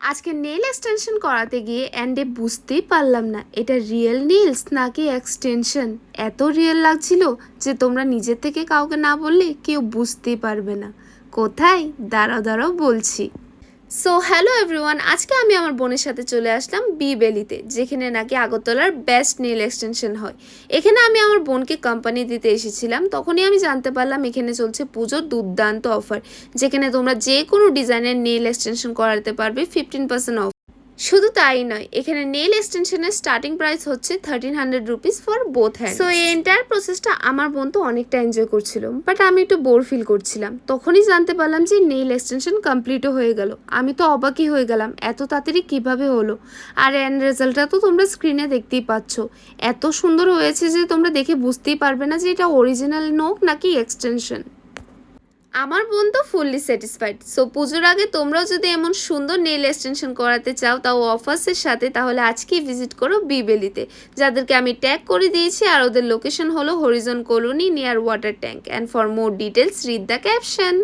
আজকে nail extension করাতে গিয়ে এন্ডে বুঝতেই পারলাম না এটা রিয়েল নেলস নাকি এক্সটেনশন। এত রিয়েল লাগছিল যে তোমরা নিজের থেকে কাউকে না বললে কেউ বুঝতেই পারবে না। কোথায়? দাঁড়াও দাঁড়াও বলছি। সো হ্যালো এভরিওয়ান, আজকে আমি আমার বোনের সাথে চলে আসলাম বি ভ্যালিতে, যেখানে নাকি আগরতলার বেস্ট নেল এক্সটেনশন হয়। এখানে আমি আমার বোনকে কোম্পানি দিতে এসেছিলাম, তখনই আমি জানতে পারলাম এখানে চলছে পুজোর দুর্দান্ত অফার, যেখানে তোমরা যে কোনো ডিজাইনের নেল এক্সটেনশন করাতে পারবে 15% অফ। শুধু তাই নয়, এখানে নেল এক্সটেনশনের স্টার্টিং প্রাইস হচ্ছে 1300 rupees for both hand. So এই এন্টায়ার প্রসেসটা আমার বোন তো অনেকটা এনজয় করছিল, বাট আমি একটু বোর ফিল করছিলাম। তখনই জানতে পারলাম যে নেল এক্সটেনশন কমপ্লিটও হয়ে গেল। আমি তো অবাকই হয়ে গেলাম এত তাড়াতাড়ি কিভাবে হলো। আর এন্ড রেজাল্টটা তো তোমরা স্ক্রিনে দেখতেই পাচ্ছ। এত সুন্দর হয়েছে যে তোমরা দেখে বুঝতেই পারবে না যে এটা অরিজিনাল নোক নাকি এক্সটেনশন। আমার বোন তো ফুললি স্যাটিসফাইড। সো পুজোর আগে তোমরাও যদি এমন সুন্দর নেল এক্সটেনশন করাতে চাও, তাও অফার্সের সাথে, তাহলে আজকেই ভিজিট করো বি ভ্যালিতে, যাদেরকে আমি ট্যাগ করে দিয়েছি। আর ওদের লোকেশন হলো Harijan colony near water tank. And for more details read the caption.